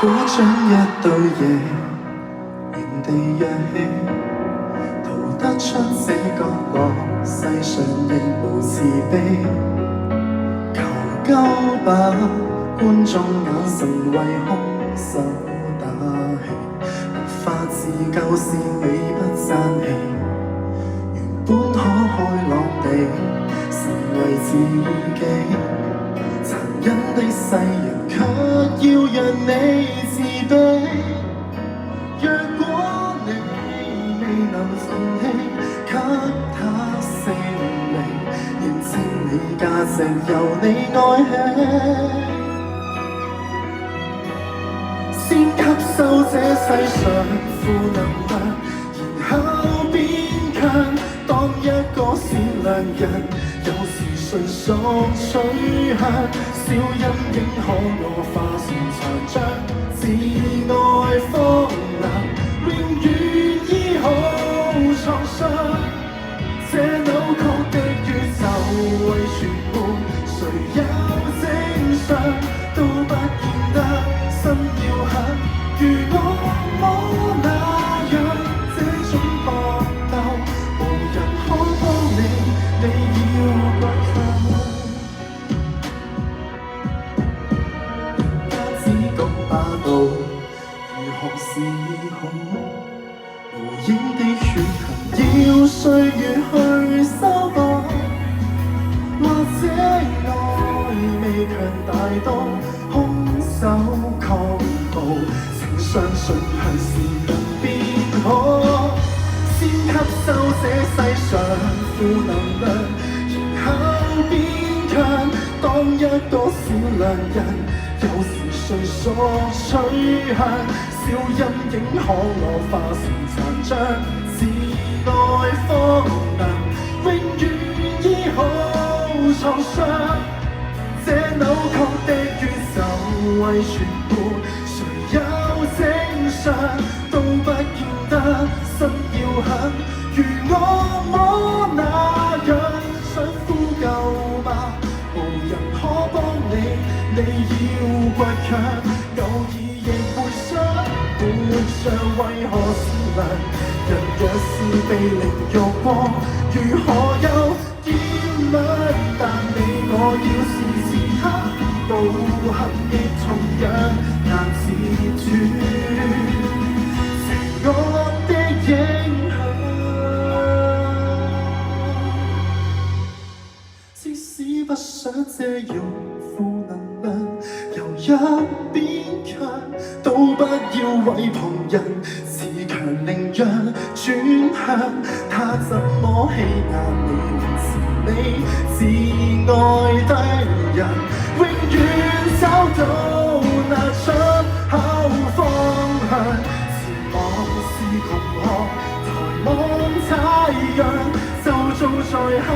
果將一對夜原地躍起，逃得出這角落，世上亦無慈悲。求救吧，觀眾眼神為兇手打氣，無法自救是你不爭氣，原本可開朗地成為自己，殘忍的世人卻要讓你自卑。若果你未能順氣，給他勝利，認清你價值由你愛起，先吸收這世上負能量，然後變強。當一個善良人，有時純屬取向，小陰影可我化成殘障，自愛荒涼，永遠醫好創傷。這扭曲的宇宙為全部，誰有正常都不見得心要狠，如我摸那樣這種搏鬥，無人可幫你，你要倔強。不只講霸道，如何是好？無影的血痕要歲月去修補，或者愛未強大到空手抗暴，請相信向善良變好，先吸收這世上負能量，然後變強。當一個善良人，有時誰所取向，小陰影可我化成殘障，自愛荒涼，永遠醫好創傷。這扭曲的宇宙為全部，誰有正常都不見得心要狠，如我摸那樣想呼救吧，無人可幫你，你要倔強。偶爾亦會想，活着為何善良？人若是被凌辱過，如何又點樣？但你我要時時刻步行，亦同樣難自主邪惡的影響。即使不想借用負能量，由一邊強，都不要為旁人自強凌弱轉向。他怎麼欺壓你，凌遲你自愛的人，永遠找到那出口方向。前往是窮學，抬望太陽，就做在下。